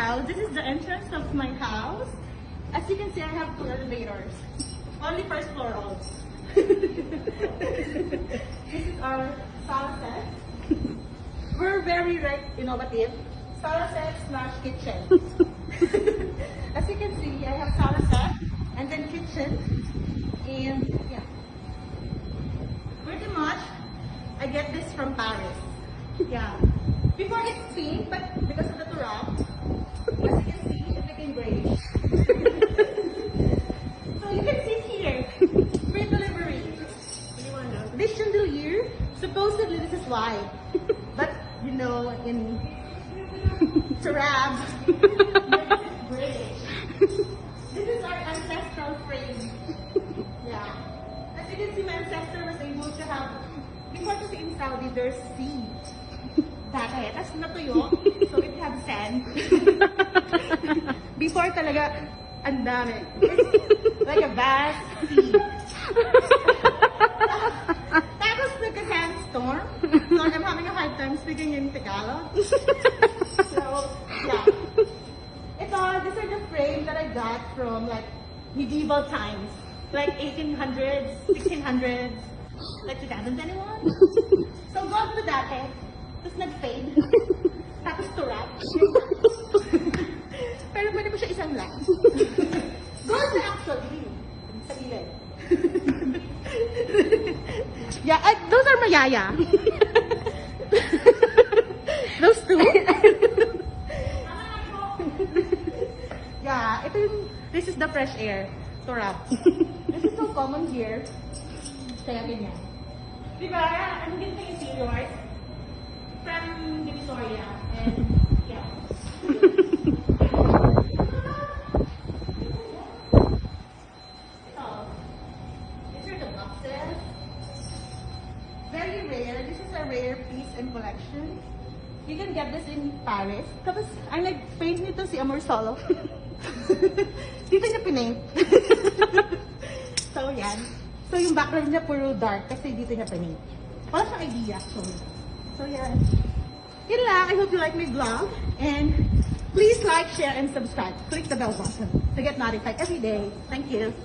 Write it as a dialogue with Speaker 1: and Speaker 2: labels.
Speaker 1: house. This is the entrance of my house. As you can see, I have 2 elevators. Only first floor also. This is our sala set. We're very innovative. Sala set / kitchen. As you can see, I have sala set and then kitchen. And yeah. Pretty much, I get this from Paris. Yeah. Before it's pink, but because of the turap, as you can see, it became grayish. So you can see here, free delivery. This chandelier, supposedly this is white, but you know, in turap, it's grayish. This is our ancestral frame. Yeah. As you can see, my ancestor was able to have, before kasi in Saudi, there's sea. Dati, tapos natuyo, so it had sand. Before talaga, ang dami. It's like a vast sea. Tapos nagka-sandstorm, so I'm having a hard time speaking in Tagalog. So, yeah. These are the frames that I got from like medieval times. Like 1800s, 1600s, like 2021. So gold to dati, tapos nag-fade, tapos turap. Pero pwede pa siya isang lang. Gold na actually, sa gilid. Yeah, those are Mayaya. Those two. Yeah, this is the fresh air. Turap. This is so common here. Kaya ganyan. Diba? Ang ganda yung interiors from Divisoria. And, yeah. Ito. These are the boxes. Very rare. This is a rare piece and collection. You can get this in Paris. Tapos, ang nag-paint nito si Amor Solo. Dito niya pinaint. So, yan. So, yung background niya puro dark kasi dito niya pinaint. Wala siyang idea, actually. So, yan. Yun lang. I hope you like my vlog. And please like, share, and subscribe. Click the bell button to get notified every day. Thank you.